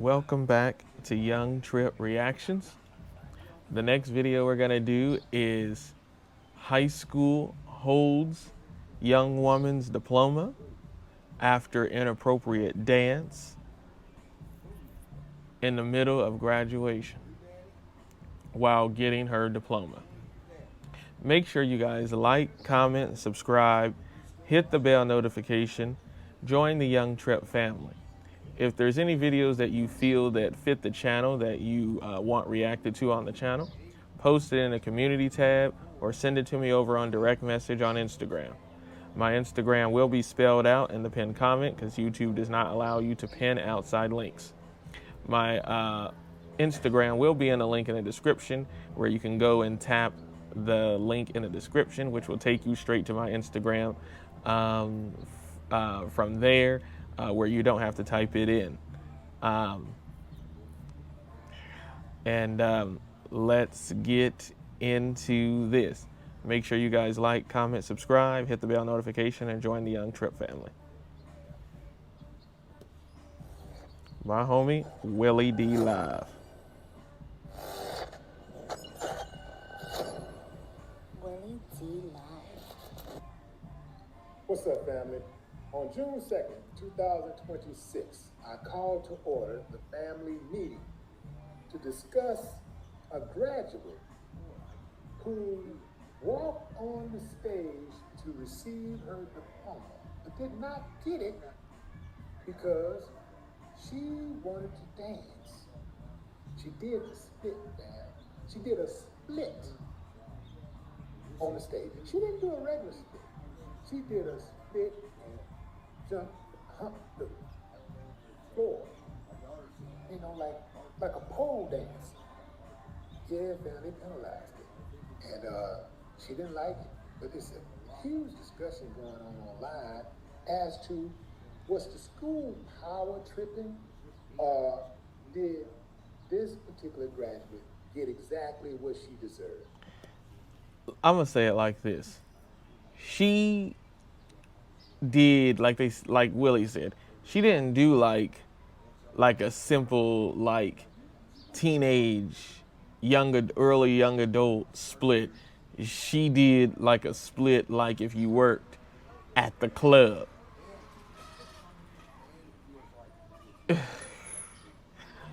Welcome back to Young Tripp Reactions. The next video we're gonna do is high school holds young woman's diploma after inappropriate dance in the middle of graduation while getting her diploma. Make sure you guys like, comment, subscribe, hit the bell notification, join the Young Tripp family. If there's any videos that you feel that fit the channel that you want reacted to on the channel, post it in the community tab or send it to me over on direct message on Instagram. My Instagram will be spelled out in the pinned comment because YouTube does not allow you to pin outside links. My Instagram will be in the link in the description where you can go and tap the link in the description, which will take you straight to my Instagram from there. Where you don't have to type it in. Let's get into this. Make sure you guys like, comment, subscribe, hit the bell notification, and join the Young Tripp family. My homie, Willie D Live. Willie D Live. What's up, family? On June 2nd, 2026, I called to order the family meeting to discuss a graduate who walked on the stage to receive her diploma, but did not get it because she wanted to dance. She did the split dance. She did a split on the stage. She didn't do a regular split. She did a split and jumped, humped the floor. You know, like a pole dance. Yeah, family penalized it. And she didn't like it. But there's a huge discussion going on online as to was the school power tripping or did this particular graduate get exactly what she deserved? I'm gonna say it like this. She did like Willie said. She didn't do like a simple teenage early young adult split. She did like a split like if you worked at the club.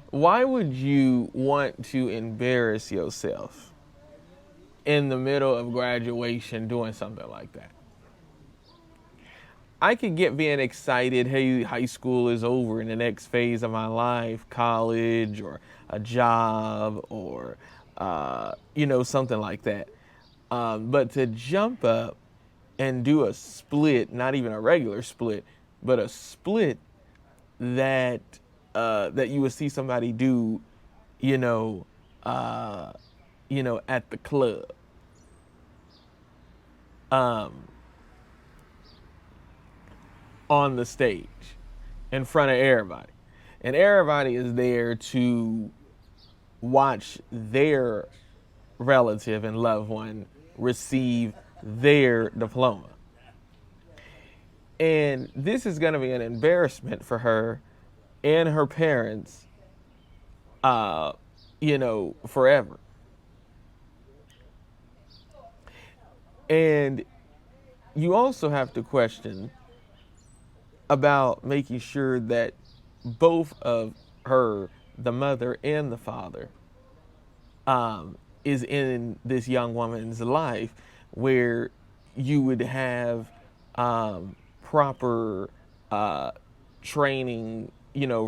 Why would you want to embarrass yourself in the middle of graduation doing something like that? I could get being excited, hey, high school is over in the next phase of my life, college or a job or, something like that. But to jump up and do a split, not even a regular split, but a split that you would see somebody do, at the club. On the stage in front of everybody. And everybody is there to watch their relative and loved one receive their diploma. And this is going to be an embarrassment for her and her parents, forever. And you also have to question about making sure that both of her, the mother and the father, is in this young woman's life where you would have proper training,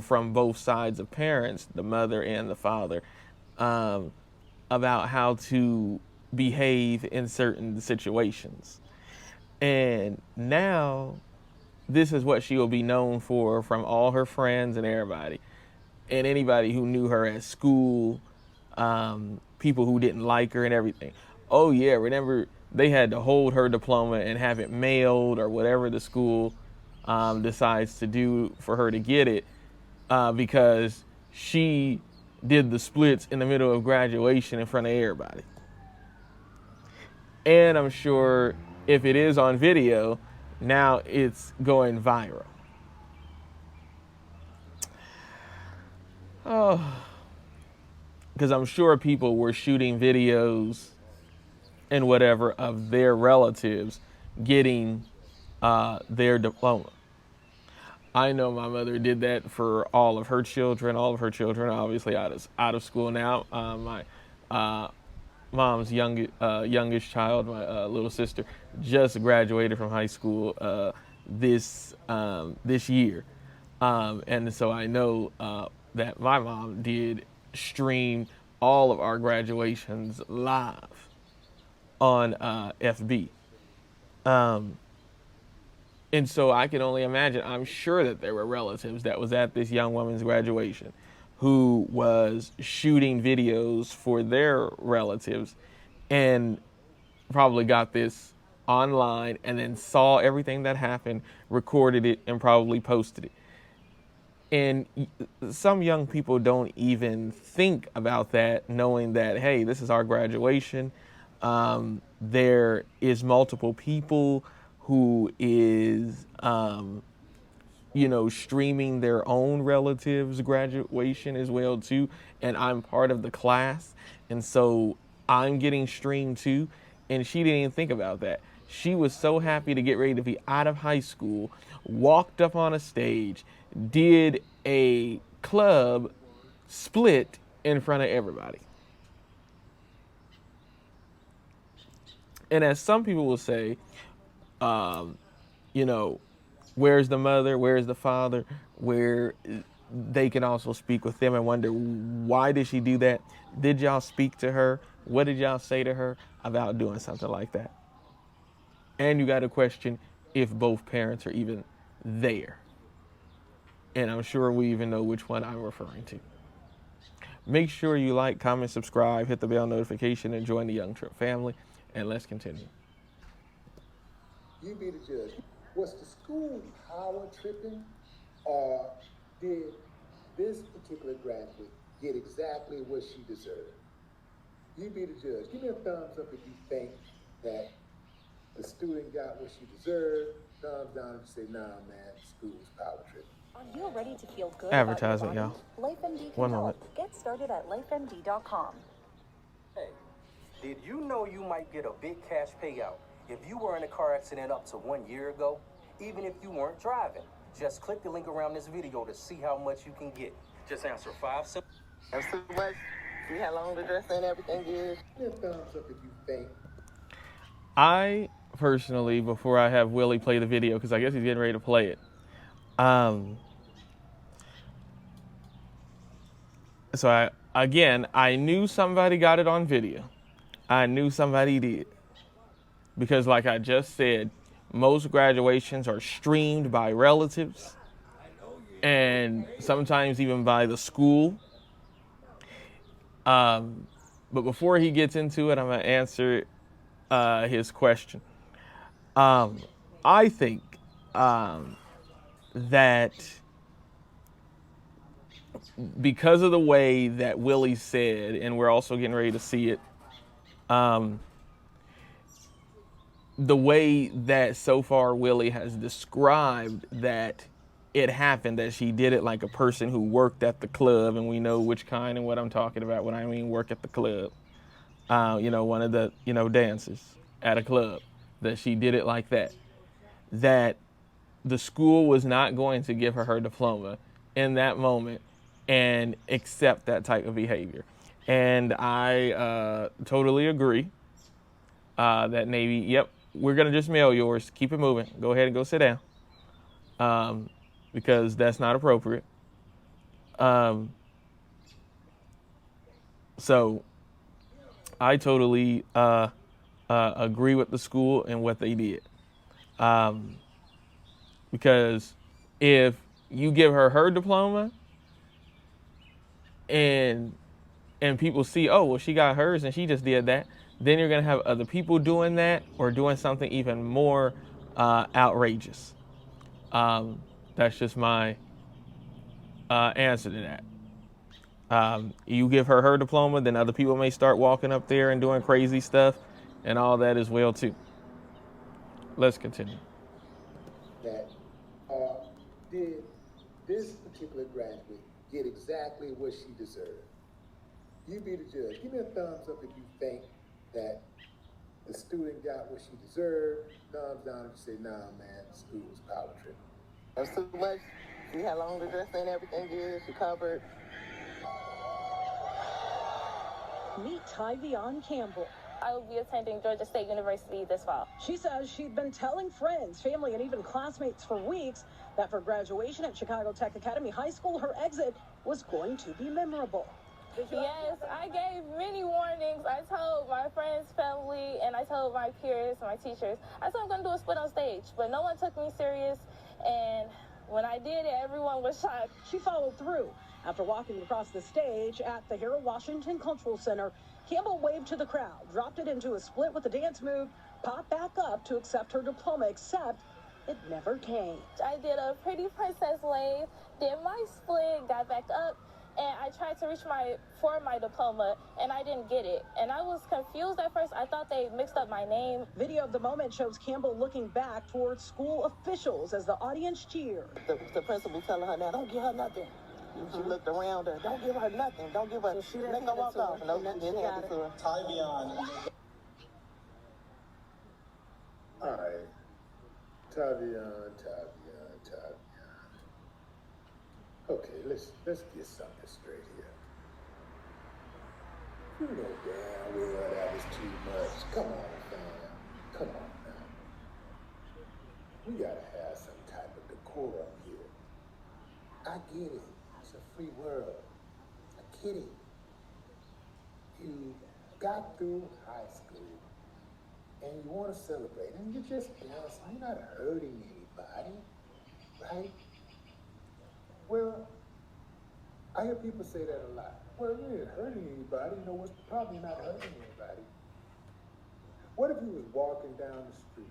from both sides of parents, the mother and the father, about how to behave in certain situations. And now this is what she will be known for from all her friends and everybody. And anybody who knew her at school, people who didn't like her and everything. Oh yeah, remember they had to hold her diploma and have it mailed or whatever the school decides to do for her to get it because she did the splits in the middle of graduation in front of everybody. And I'm sure if it is on video, now it's going viral. Oh, because I'm sure people were shooting videos and whatever of their relatives getting their diploma. I know my mother did that for all of her children. All of her children, are obviously, out of school now. My mom's youngest child, my little sister, just graduated from high school this year, and so I know that my mom did stream all of our graduations live on FB. Um, and so I can only imagine, I'm sure that there were relatives that was at this young woman's graduation who was shooting videos for their relatives and probably got this online and then saw everything that happened, recorded it, and probably posted it. And some young people don't even think about that, knowing that, hey, this is our graduation. There is multiple people who is, streaming their own relatives' graduation as well too. And I'm part of the class, and so I'm getting streamed too. And she didn't even think about that. She was so happy to get ready to be out of high school, walked up on a stage, did a club split in front of everybody. And as some people will say, you know, where's the mother? Where's the father? Where they can also speak with them and wonder, why did she do that? Did y'all speak to her? What did y'all say to her about doing something like that? And you got to question if both parents are even there. And I'm sure we even know which one I'm referring to. Make sure you like, comment, subscribe, hit the bell notification, and join the Young Tripp family. And let's continue. You be the judge. Was the school power tripping, or did this particular graduate get exactly what she deserved? You be the judge. Give me a thumbs up if you think that the student got what she deserved. Thumbs down if you say, nah, man, school's power tripping. Are you ready to feel good Advertisement, about your body? y'all. LifeMD can One help. moment. Get started at lifemd.com. Hey, did you know you might get a big cash payout if you were in a car accident up to 1 year ago? Even if you weren't driving. Just click the link around this video to see how much you can get. Just answer 5 simple. That's too much. See how long the dress and everything is. Give me a thumbs up if you think. I personally, before I have Willie play the video, because I guess he's getting ready to play it. So I knew somebody got it on video. I knew somebody did. Because like I just said, most graduations are streamed by relatives and sometimes even by the school. But before he gets into it, I'm going to answer his question. I think that because of the way that Willie said, and we're also getting ready to see it, the way that so far Willie has described that it happened, that she did it like a person who worked at the club, and we know which kind and what I'm talking about when I mean work at the club. One of the, dancers at a club, that she did it like that. That the school was not going to give her her diploma in that moment and accept that type of behavior. And I totally agree that maybe, yep, we're going to just mail yours. Keep it moving. Go ahead and go sit down, because that's not appropriate. So I totally agree with the school and what they did. Because if you give her her diploma and people see, oh, well, she got hers and she just did that, then you're going to have other people doing that or doing something even more outrageous. That's just my answer to that. You give her her diploma, then other people may start walking up there and doing crazy stuff and all that as well, too. Let's continue. That did this particular graduate get exactly what she deserved. You be the judge. Give me a thumbs up if you think that the student got what she deserved. Thumbs down if you say, nah, man, the school was power tripping. That's too much. See how long the dress and everything is? She covered. Meet Tyvion Campbell. I will be attending Georgia State University this fall. She says she'd been telling friends, family, and even classmates for weeks that for graduation at Chicago Tech Academy High School, her exit was going to be memorable. Yes, I gave many warnings. I told my friends, family, and I told my peers, my teachers. I said I'm going to do a split on stage, but no one took me serious. And when I did it, everyone was shocked. She followed through. After walking across the stage at the Harold Washington Cultural Center, Campbell waved to the crowd, dropped it into a split with a dance move, popped back up to accept her diploma, except it never came. I did a pretty princess wave, did my split, got back up, and I tried to reach for my diploma, and I didn't get it. And I was confused at first. I thought they mixed up my name. Video of the moment shows Campbell looking back towards school officials as the audience cheered. The principal telling her, now don't give her nothing. She looked around her. Don't give her nothing. Don't give her. So Let her walk off. No, she didn't hand it to her. Tyvion. All right. Tyvion. Okay, let's get something straight here. You know damn well that was too much. Come on, fam. Come on now. We gotta have some type of decorum here. I get it. It's a free world. I get it. You got through high school and you want to celebrate and you're just dancing. You're not hurting anybody, right? Well, I hear people say that a lot. Well, you ain't hurting anybody. You know what's the problem? You're not hurting anybody. What if you was walking down the street?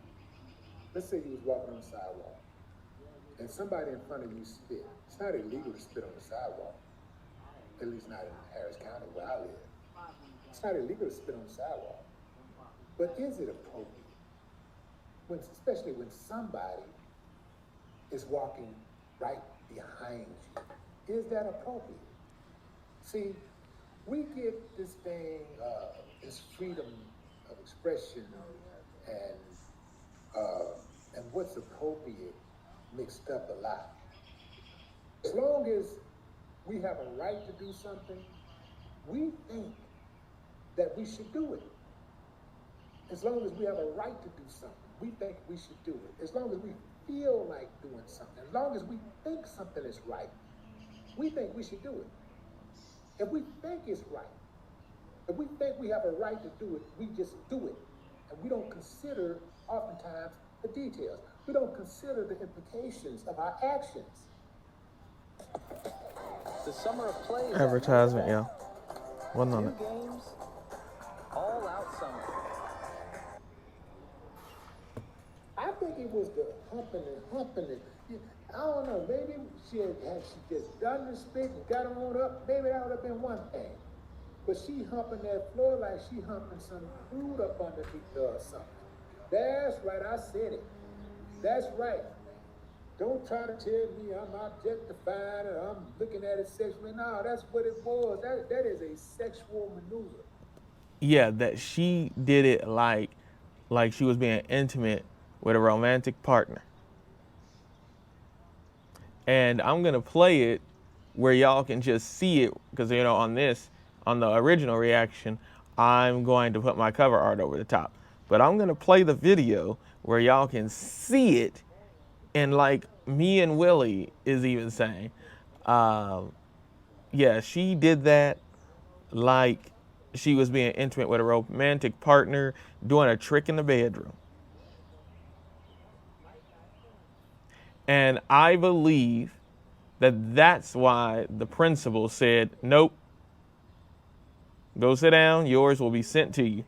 Let's say you was walking on the sidewalk and somebody in front of you spit. It's not illegal to spit on the sidewalk, at least not in Harris County where I live. It's not illegal to spit on the sidewalk. But is it appropriate? Especially when somebody is walking right behind you. Is that appropriate? See, we get this thing, this freedom of expression and what's appropriate mixed up a lot. As long as we have a right to do something, we think that we should do it. As long as we have a right to do something, we think we should do it. As long as we feel like doing something, as long as we think something is right, we think we should do it. If we think it's right, if we think we have a right to do it, we just do it. And we don't consider, oftentimes, the details. We don't consider the implications of our actions. The summer of play is Advertisement, yeah. 1 New minute. games, all out summer. I think it was the humping it. I don't know, maybe she just done the spit and got on up. Maybe that would have been one thing. But she humping that floor like she humping some fruit up underneath her or something. That's right, I said it. That's right. Don't try to tell me I'm objectifying or I'm looking at it sexually. No, that's what it was. That is a sexual maneuver. Yeah, that she did it like she was being intimate with a romantic partner. And I'm going to play it where y'all can just see it because, you know, on the original reaction, I'm going to put my cover art over the top. But I'm going to play the video where y'all can see it. And like me and Willie is even saying, yeah, she did that like she was being intimate with a romantic partner doing a trick in the bedroom. And I believe that that's why the principal said, nope, go sit down, yours will be sent to you.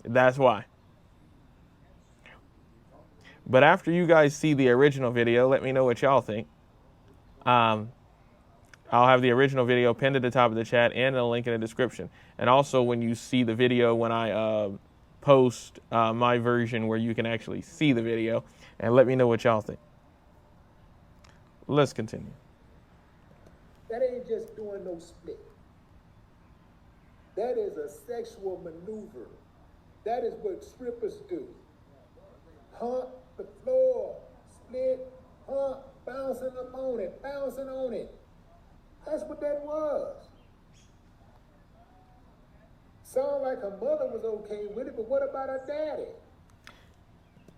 That's why. But after you guys see the original video, let me know what y'all think. I'll have the original video pinned at the top of the chat and a link in the description. And also when you see the video, when I post my version where you can actually see the video, and let me know what y'all think. Let's continue. That ain't just doing no split. That is a sexual maneuver. That is what strippers do. Hump the floor, split, hump, bouncing up on it, bouncing on it. That's what that was. Sound like her mother was okay with it, but what about her daddy?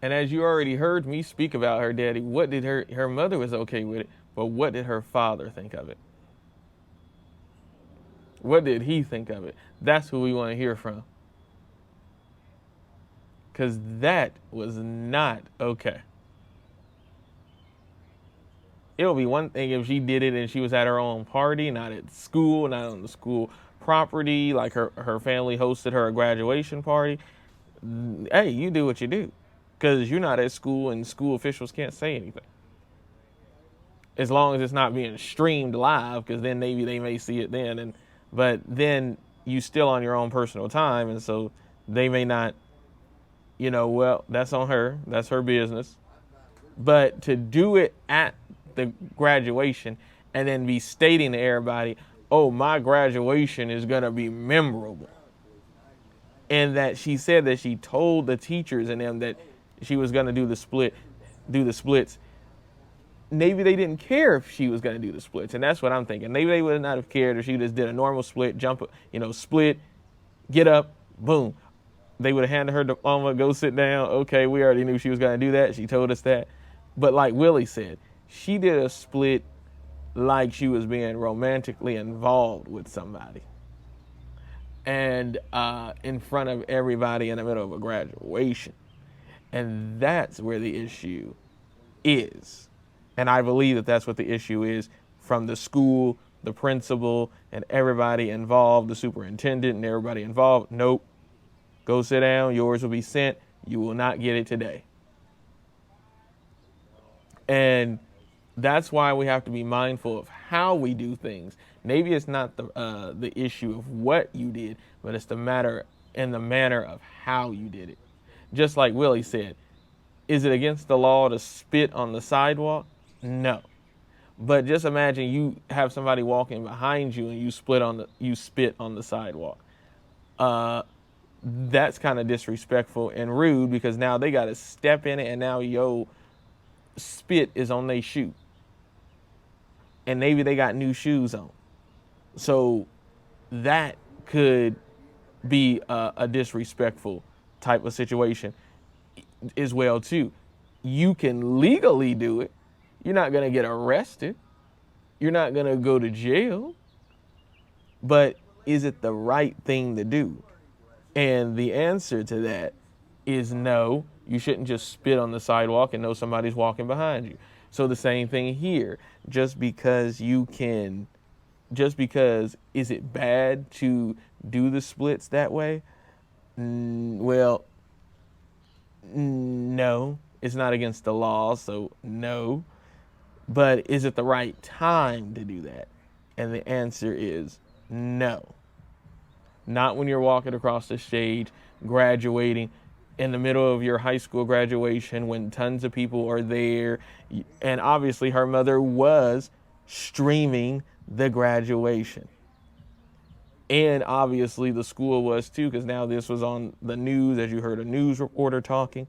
And as you already heard me speak about her daddy, what did her mother was okay with it, but what did her father think of it? What did he think of it? That's who we want to hear from. Because that was not okay. It would be one thing if she did it and she was at her own party, not at school, not on the school property, like her family hosted her graduation party. Hey, you do what you do. Because you're not at school and school officials can't say anything. As long as it's not being streamed live, because then maybe they may see it then. But then you still on your own personal time, and so they may not, well, that's on her. That's her business. But to do it at the graduation and then be stating to everybody, oh, my graduation is going to be memorable. And that she said that she told the teachers and them that she was going to do the splits. Maybe they didn't care if she was going to do the splits. And that's what I'm thinking. Maybe they would not have cared if she just did a normal split, jump, split, get up, boom. They would have handed her diploma, go sit down. Okay, we already knew she was going to do that. She told us that. But like Willie said, she did a split like she was being romantically involved with somebody. And in front of everybody in the middle of a graduation. And that's where the issue is. And I believe that that's what the issue is from the school, the principal, and everybody involved, the superintendent and everybody involved. Nope. Go sit down. Yours will be sent. You will not get it today. And that's why we have to be mindful of how we do things. Maybe it's not the issue of what you did, but it's the manner of how you did it. Just like Willie said, is it against the law to spit on the sidewalk? No. But just imagine you have somebody walking behind you and you spit on the sidewalk. That's kind of disrespectful and rude because now they got to step in it and now your spit is on their shoe. And maybe they got new shoes on. So that could be a disrespectful type of situation as well too. You can legally do it. You're not going to get arrested. You're not going to go to jail. But is it the right thing to do? And the answer to that is no. You shouldn't just spit on the sidewalk and know somebody's walking behind you. So the same thing here. Just because is it bad to do the splits that way? Well, no. It's not against the law, so no. But is it the right time to do that? And the answer is no. Not when you're walking across the stage, graduating, in the middle of your high school graduation when tons of people are there. And obviously her mother was streaming the graduation. And obviously the school was too, because now this was on the news, as you heard a news reporter talking.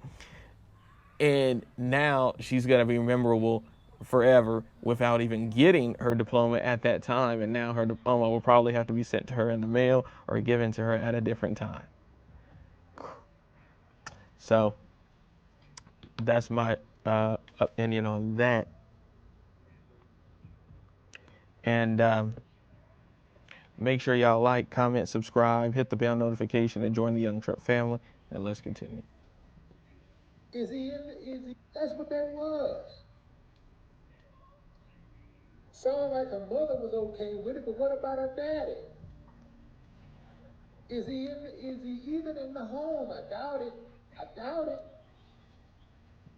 And now she's going to be memorable forever without even getting her diploma at that time. And now her diploma will probably have to be sent to her in the mail or given to her at a different time. So that's my opinion on that. And make sure y'all like, comment, subscribe, hit the bell notification, and join the Young Tripp family. And let's continue. That's what that was. Sound like her mother was okay with it, but what about her daddy? Is he even in the home? I doubt it.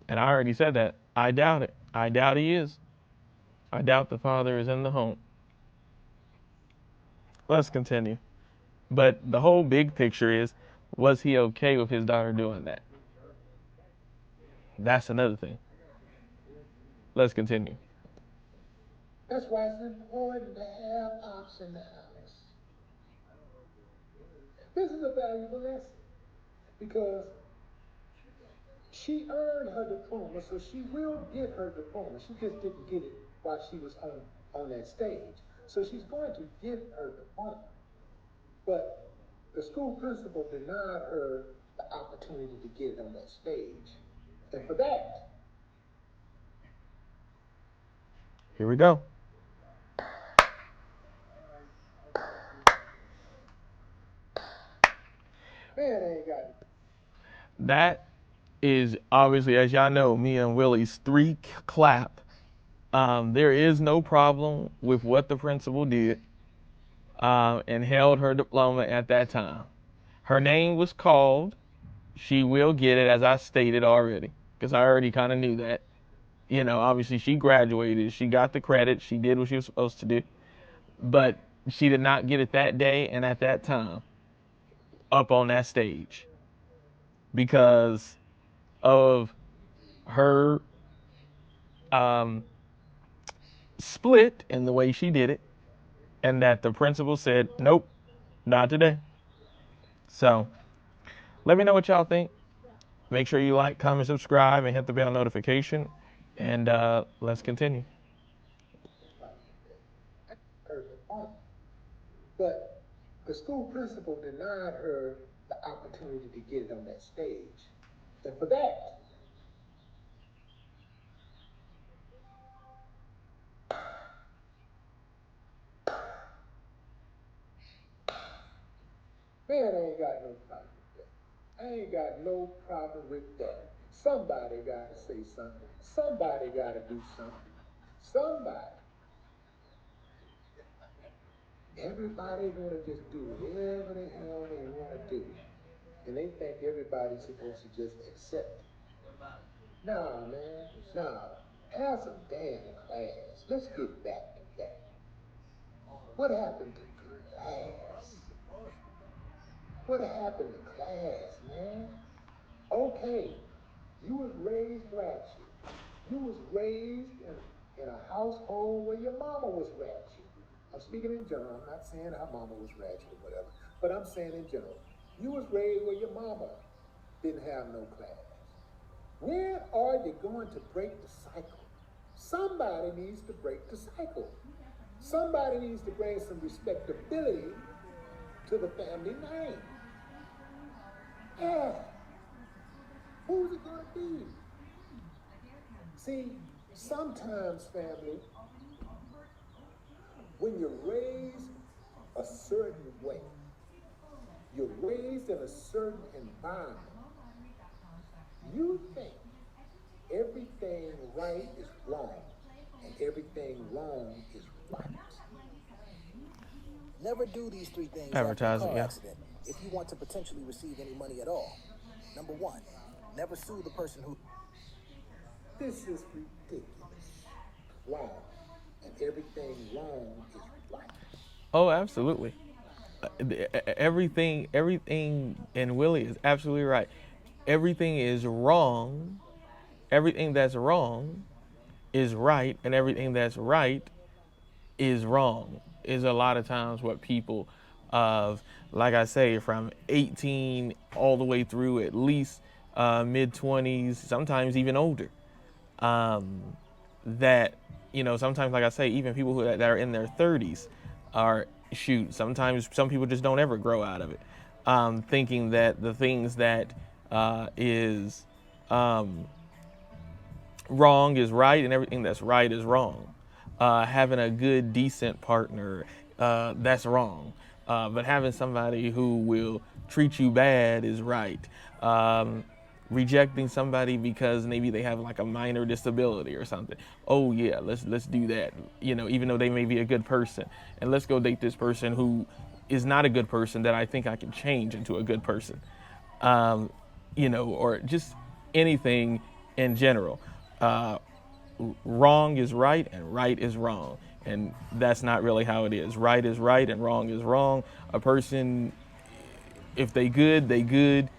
And I already said that. I doubt it. I doubt he is. I doubt the father is in the home. Let's continue. But the whole big picture is, was he okay with his daughter doing that? That's another thing. Let's continue. That's why it's important to have ops in the house. This is a valuable lesson because she earned her diploma, so she will get her diploma. She just didn't get it while she was on that stage. So she's going to get her diploma. But the school principal denied her the opportunity to get it on that stage. And for that, Here we go. man, I ain't got it. That is obviously, as y'all know, me and Willie's three clap. There is no problem with what the principal did and held her diploma at that time. Her name was called. She will get it, as I stated already, because I already kind of knew that. You know, obviously she graduated. She got the credit. She did what she was supposed to do. But she did not get it that day and at that time up on that stage because of her split in the way she did it, and that the principal said, nope, not today. So let me know what y'all think. Make sure you like, comment, subscribe, and hit the bell notification. And let's continue. Her diploma. But the school principal denied her the opportunity to get it on that stage. And for that, man, I ain't got no problem with that. I ain't got no problem with that. Somebody got to say something. Somebody got to do something. Somebody. Everybody want to just do whatever the hell they want to do. And they think everybody's supposed to just accept it. Nah, man. Nah. Have some damn class. Let's get back to that. What happened to class? What happened to class, man? Okay, you was raised ratchet. You was raised in a household where your mama was ratchet. I'm speaking in general. I'm not saying her mama was ratchet or whatever, but I'm saying in general. You was raised where your mama didn't have no class. When are you going to break the cycle? Somebody needs to break the cycle. Somebody needs to bring some respectability to the family name. Yeah. Who's it gonna be? See, sometimes, family, when you're raised a certain way, you're raised in a certain environment, you think everything right is wrong and everything wrong is right. Never do these three things Advertising, after a car yeah. accident if you want to potentially receive any money at all. Number one, never sue the person who... This is ridiculous. Wrong. And everything wrong is right. Oh, absolutely. Everything, and Willie is absolutely right. Everything is wrong. Everything that's wrong is right, and everything that's right is wrong. Is a lot of times what people of, like I say, from 18 all the way through at least mid 20s, sometimes even older. That, you know, sometimes, like I say, even people that are in their 30s are, sometimes some people just don't ever grow out of it, thinking that the things that is wrong is right and everything that's right is wrong. Having a good, decent partner, that's wrong. But having somebody who will treat you bad is right. Rejecting somebody because maybe they have like a minor disability or something. Oh yeah, let's do that. You know, even though they may be a good person, and let's go date this person who is not a good person that I think I can change into a good person. You know, or just anything in general. Wrong is right and right is wrong. And that's not really how it is. Right is right and wrong is wrong. A person, if they good, they good.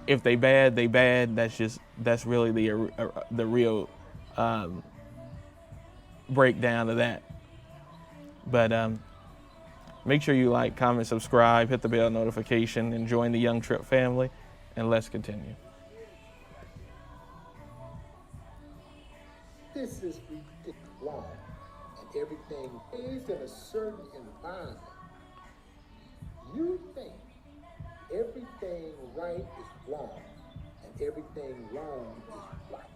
If they bad, they bad. That's really the real breakdown of that. But make sure you like, comment, subscribe, hit the bell notification, and join the Young Tripp family. And let's continue. This is ridiculous, wrong, and everything is in a certain environment. You think everything right is wrong, and everything wrong is right.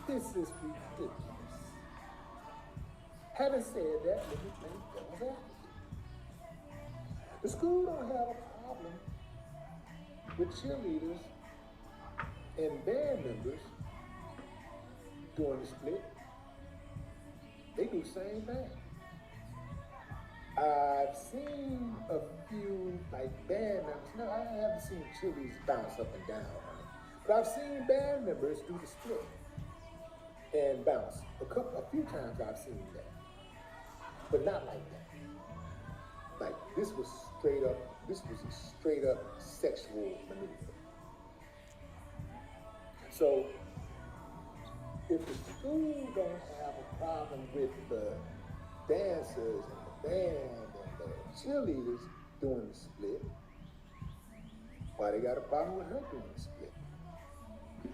This is ridiculous. Having said that, let me play devil's advocate. The school don't have a problem with cheerleaders and band members doing the split. They do the same thing. I've seen a few like band members. No, I haven't seen cheerleaders bounce up and down, but I've seen band members do the split and bounce. A few times I've seen that, but not like that. Like this was a straight up sexual maneuver. So if the school don't have a problem with the dancers and the band and the cheerleaders doing the split, why they got a problem with her doing the split?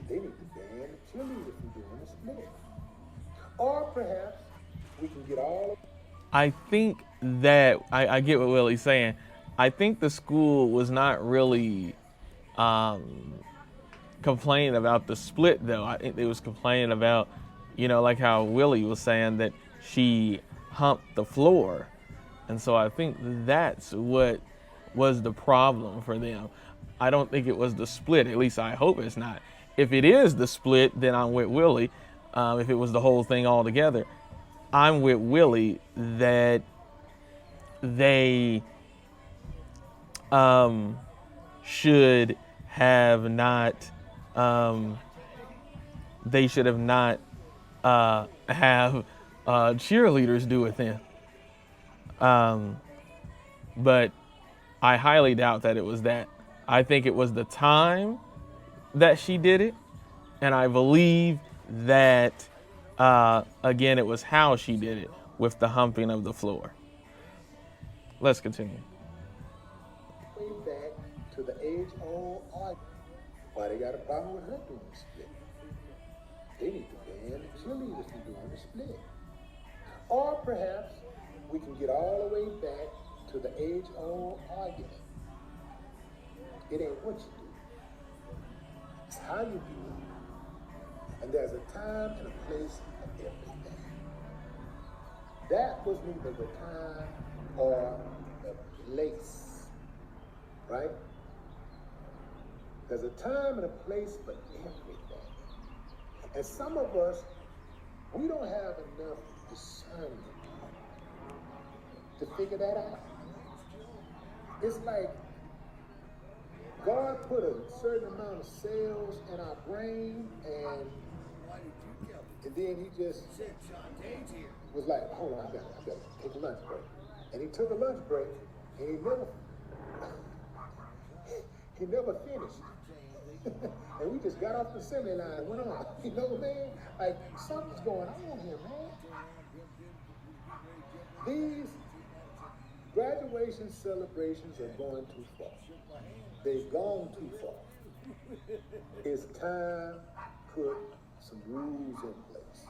They need to ban the cheerleader from doing the split. Or perhaps we can get all of I think that I get what Willie's saying. I think the school was not really complaining about the split, though. I think they was complaining about, like how Willie was saying that she humped the floor. And so I think that's what was the problem for them. I don't think it was the split. At least I hope it's not. If it is the split, then I'm with Willie. If it was the whole thing all together, I'm with Willie that they should have not have cheerleaders do it then. But I highly doubt that it was that. I think it was the time that she did it, and I believe that again it was how she did it with the humping of the floor. Let's continue. way back to the age-old argument. Why they got a problem with her doing the split? They need to ban the cheerleaders from doing the split. Or perhaps we can get all the way back to the age-old argument. It ain't what you do, it's how you do it. And there's a time and a place for everything. That was neither the time or the place, right? There's a time and a place for everything. And some of us, we don't have enough discernment to figure that out. It's like God put a certain amount of cells in our brain, and then he just was like, hold on, I gotta take a lunch break. And he took a lunch break, and he never finished. And we just got off the assembly line and went on. You know what I mean? Like, something's going on here, man. These graduation celebrations are going too far. They've gone too far. It's time to put some rules in place.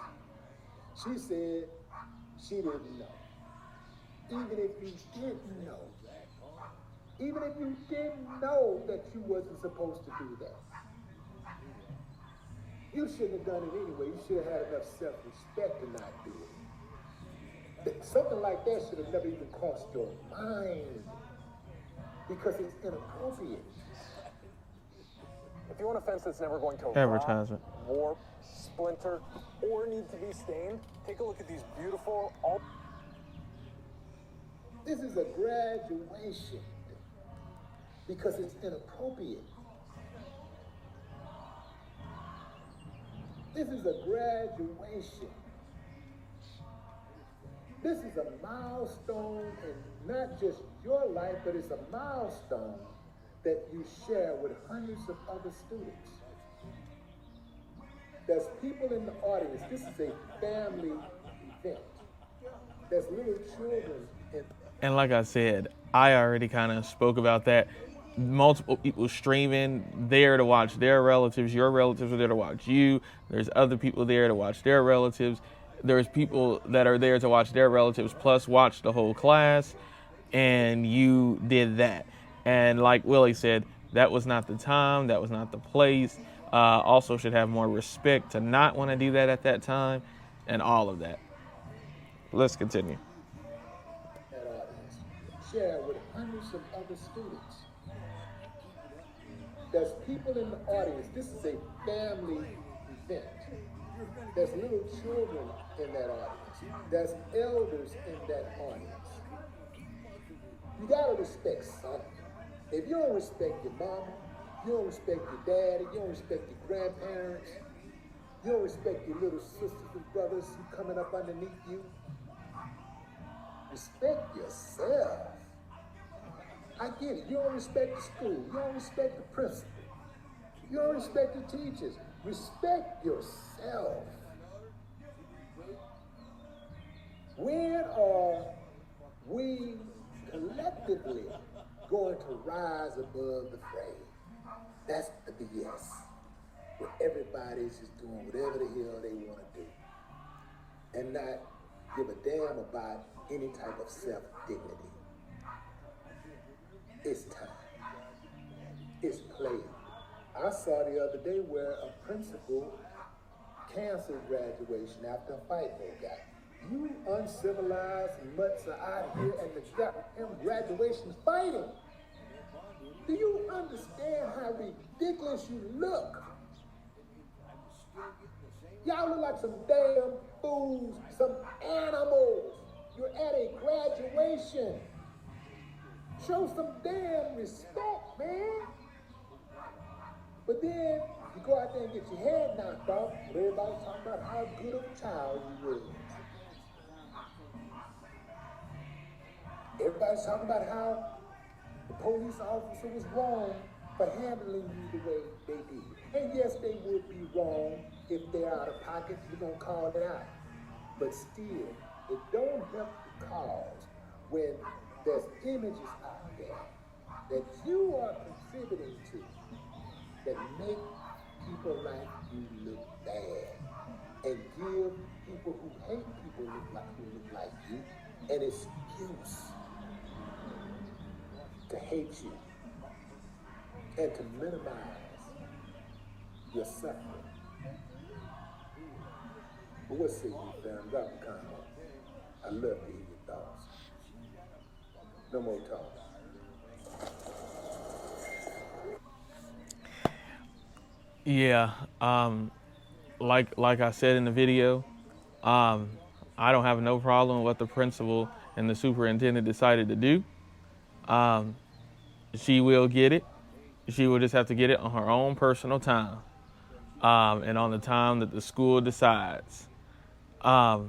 She said she didn't know. Even if you didn't know, even if you didn't know that you wasn't supposed to do that, you shouldn't have done it anyway. You should have had enough self-respect to not do it. Something like that should have never even crossed your mind, because it's inappropriate. If you want a fence that's never going to Advertisement. rot, warp, splinter, or need to be stained, take a look at these beautiful This is a graduation because it's inappropriate. This is a graduation. This is a milestone in not just your life, but it's a milestone that you share with hundreds of other students. There's people in the audience. This is a family event. There's little children in. And like I said, I already kind of spoke about that. Multiple people streaming there to watch their relatives. Your relatives are there to watch you. There's other people there to watch their relatives. There's people that are there to watch their relatives plus watch the whole class. And you did that. And like Willie said, that was not the time. That was not the place. Also should have more respect to not want to do that at that time and all of that. Let's continue. That audience. Share with hundreds of other students. There's people in the audience. This is a family event. There's little children in that audience. There's elders in that audience. You gotta respect something. If you don't respect your mama, you don't respect your daddy, you don't respect your grandparents, you don't respect your little sisters and brothers who coming up underneath you, respect yourself. I get it. You don't respect the school. You don't respect the principal. You don't respect the teachers. Respect yourself. When are we collectively going to rise above the fray? That's the BS. Where everybody's just doing whatever the hell they want to do and not give a damn about any type of self-dignity. It's time. It's play. I saw the other day where a principal canceled graduation after a fight broke out. You uncivilized mutts are out here and the goddamn graduation's fighting. Do you understand how ridiculous you look? Y'all look like some damn fools, some animals. You're at a graduation. Show some damn respect, man. But then you go out there and get your head knocked off, and everybody's talking about how good of a child you were. Everybody's talking about how the police officer was wrong for handling you the way they did. And yes, they would be wrong if they're out of pocket. We're going to call it out. But still, it don't help the cause when there's images out there that you are contributing to that make people like you look bad and give people who hate people who look like you an excuse to hate you and to minimize your suffering. But what say you, fam? Drop a comment. I love to hear your thoughts. No more talk. Yeah, like I said in the video, I don't have no problem with what the principal and the superintendent decided to do. She will get it. She will just have to get it on her own personal time, and on the time that the school decides. But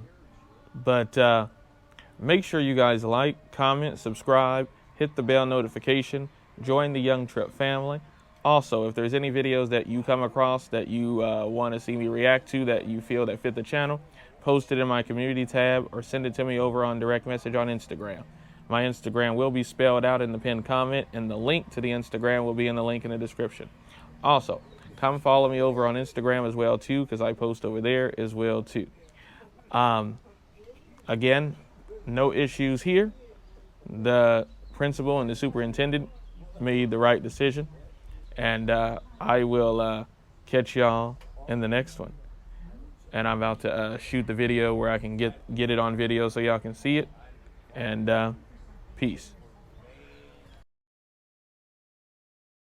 make sure you guys like, comment, subscribe, hit the bell notification, join the Young Tripp family. Also, if there's any videos that you come across that you want to see me react to that you feel that fit the channel, post it in my community tab or send it to me over on direct message on Instagram. My Instagram will be spelled out in the pinned comment, and the link to the Instagram will be in the link in the description. Also, come follow me over on Instagram as well too, because I post over there as well too. Again, no issues here. The principal and the superintendent made the right decision. And I will catch y'all in the next one. And I'm about to shoot the video where I can get it on video so y'all can see it. And peace.